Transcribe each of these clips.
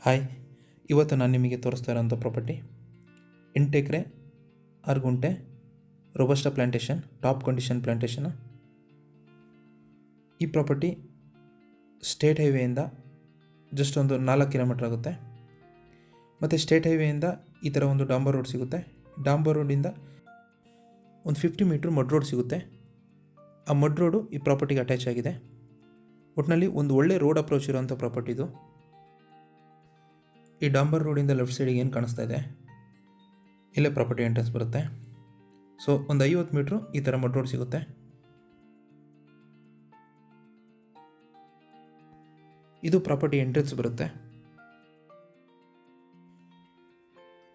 Hi, ಇವತ್ತು ನಾನು ನಿಮಗೆ ತೋರಿಸ್ತಾ ಇರೋಂಥ ಪ್ರಾಪರ್ಟಿ 8 ಎಕರೆ 6 ಗುಂಟೆ robusta plantation, top condition plantation. ಈ ಪ್ರಾಪರ್ಟಿ ಸ್ಟೇಟ್ ಹೈವೇಯಿಂದ ಜಸ್ಟ್ ಒಂದು 4 ಕಿಲೋಮೀಟರ್ ಆಗುತ್ತೆ. ಮತ್ತು ಸ್ಟೇಟ್ ಹೈವೇಯಿಂದ ಈ ಥರ ಒಂದು ಡಾಂಬರ್ ರೋಡ್ ಸಿಗುತ್ತೆ. ಡಾಂಬರ್ ರೋಡಿಂದ ಒಂದು 50 ಮೀಟ್ರ್ ಮಡ್ ರೋಡ್ ಸಿಗುತ್ತೆ. ಆ ಮಡ್ ರೋಡು ಈ ಪ್ರಾಪರ್ಟಿಗೆ ಅಟ್ಯಾಚ್ ಆಗಿದೆ. ಒಟ್ಟಿನಲ್ಲಿ ಒಂದು ಒಳ್ಳೆ ರೋಡ್ ಅಪ್ರೋಚ್ ಇರೋಂಥ ಪ್ರಾಪರ್ಟಿದು. ಈ ಡಾಂಬರ್ ರೋಡಿಂದ ಲೆಫ್ಟ್ ಸೈಡಿಗೆ ಏನು ಕಾಣಿಸ್ತಾ ಇದೆ, ಇಲ್ಲೇ ಪ್ರಾಪರ್ಟಿ ಎಂಟ್ರೆನ್ಸ್ ಬರುತ್ತೆ. ಸೊ ಒಂದು 50 ಮೀಟ್ರು ಈ ಥರ ಮಡ್ ರೋಡ್ ಸಿಗುತ್ತೆ. ಇದು ಪ್ರಾಪರ್ಟಿ ಎಂಟ್ರೆನ್ಸ್ ಬರುತ್ತೆ.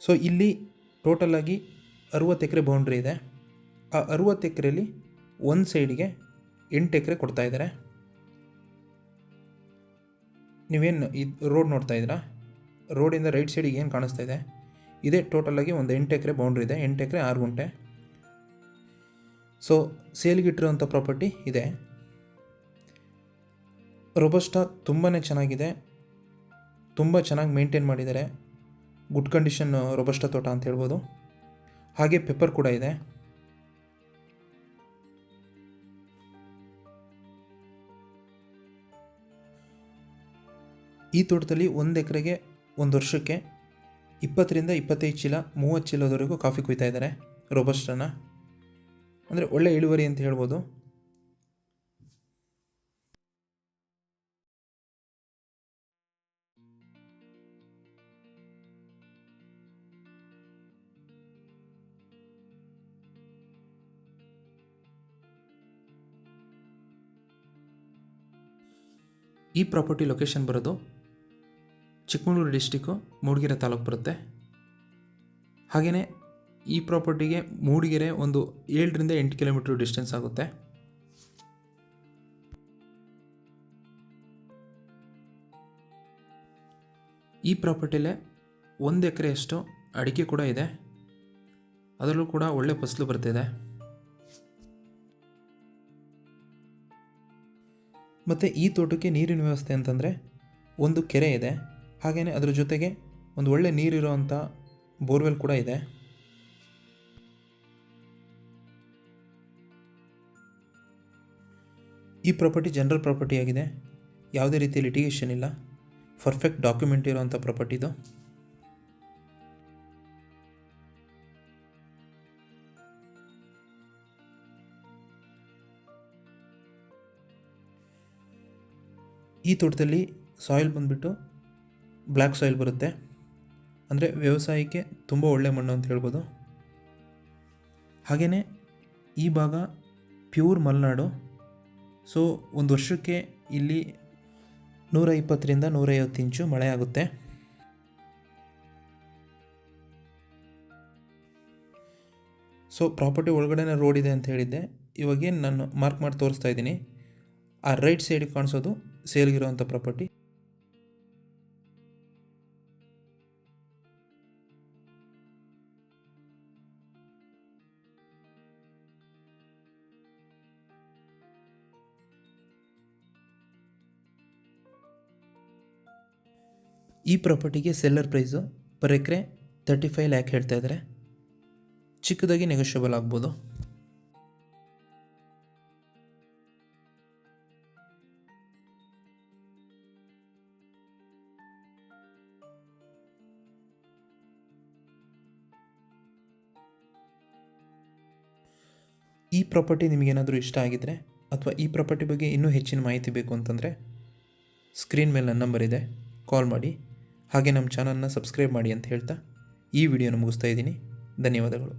ಸೊ ಇಲ್ಲಿ ಟೋಟಲಾಗಿ 60 ಎಕರೆ ಬೌಂಡ್ರಿ ಇದೆ. ಆ 60 ಎಕರೆಯಲ್ಲಿ ಒಂದು ಸೈಡಿಗೆ 8 ಎಕರೆ ಕೊಡ್ತಾ ಇದ್ದಾರೆ. ನೀವೇನು ಈ ರೋಡ್ ನೋಡ್ತಾ ಇದ್ದೀರಾ, ರೋಡಿಂದ ರೈಟ್ ಸೈಡಿಗೆ ಏನು ಕಾಣಿಸ್ತಾ ಇದೆ, ಇದೇ ಟೋಟಲಾಗಿ ಒಂದು 8 ಎಕರೆ ಬೌಂಡ್ರಿ ಇದೆ. 8 ಎಕರೆ 6 ಗುಂಟೆ. ಸೊ ಸೇಲ್ಗಿಟ್ಟಿರೋಂಥ ಪ್ರಾಪರ್ಟಿ ಇದೆ. ರೋಬಸ್ಟಾ ತುಂಬಾ ಚೆನ್ನಾಗಿದೆ, ತುಂಬ ಚೆನ್ನಾಗಿ ಮೇಂಟೈನ್ ಮಾಡಿದ್ದಾರೆ. ಗುಡ್ ಕಂಡೀಷನ್ ರೋಬಸ್ಟಾ ತೋಟ ಅಂತ ಹೇಳ್ಬೋದು. ಹಾಗೆ ಪೆಪ್ಪರ್ ಕೂಡ ಇದೆ. ಈ ತೋಟದಲ್ಲಿ 1 ಎಕರೆಗೆ ಒಂದು ವರ್ಷಕ್ಕೆ 20ರಿಂದ 25 ಚೀಲ 30 ಚೀಲದವರೆಗೂ ಕಾಫಿ ಕುಯ್ತಾ ಇದ್ದಾರೆ ರೋಬಸ್ಟಾನ. ಅಂದರೆ ಒಳ್ಳೆ ಇಳುವರಿ ಅಂತ ಹೇಳ್ಬೋದು. ಈ ಪ್ರಾಪರ್ಟಿ ಲೊಕೇಶನ್ ಬರೋದು ಚಿಕ್ಕಮಗಳೂರು ಡಿಸ್ಟಿಕ್ಕು, ಮೂಡಿಗೆರೆ ತಾಲೂಕು ಬರುತ್ತೆ. ಹಾಗೆಯೇ ಈ ಪ್ರಾಪರ್ಟಿಗೆ ಮೂಡಿಗೆರೆ ಒಂದು 7ರಿಂದ 8 ಕಿಲೋಮೀಟ್ರ್ ಡಿಸ್ಟೆನ್ಸ್ ಆಗುತ್ತೆ. ಈ ಪ್ರಾಪರ್ಟಿಲೇ 1 ಎಕರೆಯಷ್ಟು ಅಡಿಕೆ ಕೂಡ ಇದೆ. ಅದರಲ್ಲೂ ಕೂಡ ಒಳ್ಳೆ ಫಸಲು ಬರ್ತಿದೆ. ಮತ್ತು ಈ ತೋಟಕ್ಕೆ ನೀರಿನ ವ್ಯವಸ್ಥೆ ಅಂತಂದರೆ ಒಂದು ಕೆರೆ ಇದೆ. ಹಾಗೆಯೇ ಅದರ ಜೊತೆಗೆ ಒಂದು ಒಳ್ಳೆ ನೀರಿರುವಂಥ ಬೋರ್ವೆಲ್ ಕೂಡ ಇದೆ. ಈ ಪ್ರಾಪರ್ಟಿ ಜನರಲ್ ಪ್ರಾಪರ್ಟಿ ಆಗಿದೆ. ಯಾವುದೇ ರೀತಿಯ ಲಿಟಿಗೇಷನ್ ಇಲ್ಲ. ಪರ್ಫೆಕ್ಟ್ ಡಾಕ್ಯುಮೆಂಟ್ ಇರುವಂಥ ಪ್ರಾಪರ್ಟಿದು. ಈ ತೋಟದಲ್ಲಿ ಸಾಯಿಲ್ ಬಂದುಬಿಟ್ಟು ಬ್ಲ್ಯಾಕ್ ಸಾಯಿಲ್ ಬರುತ್ತೆ. ಅಂದರೆ ವ್ಯವಸಾಯಕ್ಕೆ ತುಂಬ ಒಳ್ಳೆಯ ಮಣ್ಣು ಅಂತ ಹೇಳ್ಬೋದು. ಹಾಗೆಯೇ ಈ ಭಾಗ ಪ್ಯೂರ್ ಮಲೆನಾಡು. ಸೊ ಒಂದು ವರ್ಷಕ್ಕೆ ಇಲ್ಲಿ 120ರಿಂದ 150 ಇಂಚು ಮಳೆ ಆಗುತ್ತೆ. ಸೊ ಪ್ರಾಪರ್ಟಿ ಒಳಗಡೆನೇ ರೋಡ್ ಇದೆ ಅಂತ ಹೇಳಿದ್ದೆ. ಇವಾಗೇನು ನಾನು ಮಾರ್ಕ್ ಮಾಡಿ ತೋರಿಸ್ತಾ ಇದ್ದೀನಿ, ಆ ರೈಟ್ ಸೈಡಿಗೆ ಕಾಣಿಸೋದು ಸೇಲ್ಗಿರೋವಂಥ ಪ್ರಾಪರ್ಟಿ. ಈ ಪ್ರಾಪರ್ಟಿಗೆ ಸೆಲ್ಲರ್ ಪ್ರೈಸು ಪರ್ ಎಕರೆ 35 ಲ್ಯಾಕ್ ಹೇಳ್ತಾ ಇದ್ದಾರೆ. ಚಿಕ್ಕದಾಗಿ ನೆಗೋಷಿಯಬಲ್ ಆಗ್ಬೋದು. ಈ ಪ್ರಾಪರ್ಟಿ ನಿಮಗೇನಾದರೂ ಇಷ್ಟ ಆಗಿದ್ದರೆ ಅಥವಾ ಈ ಪ್ರಾಪರ್ಟಿ ಬಗ್ಗೆ ಇನ್ನೂ ಹೆಚ್ಚಿನ ಮಾಹಿತಿ ಬೇಕು ಅಂತಂದರೆ ಸ್ಕ್ರೀನ್ ಮೇಲೆ ನನ್ನ ನಂಬರ್ ಇದೆ, ಕಾಲ್ ಮಾಡಿ. ಹಾಗೆ ನಮ್ಮ ಚಾನಲ್ನ ಸಬ್ಸ್ಕ್ರೈಬ್ ಮಾಡಿ ಅಂತ ಹೇಳ್ತಾ ಈ ವಿಡಿಯೋನ ಮುಗಿಸ್ತಾ ಇದ್ದೀನಿ. ಧನ್ಯವಾದಗಳು.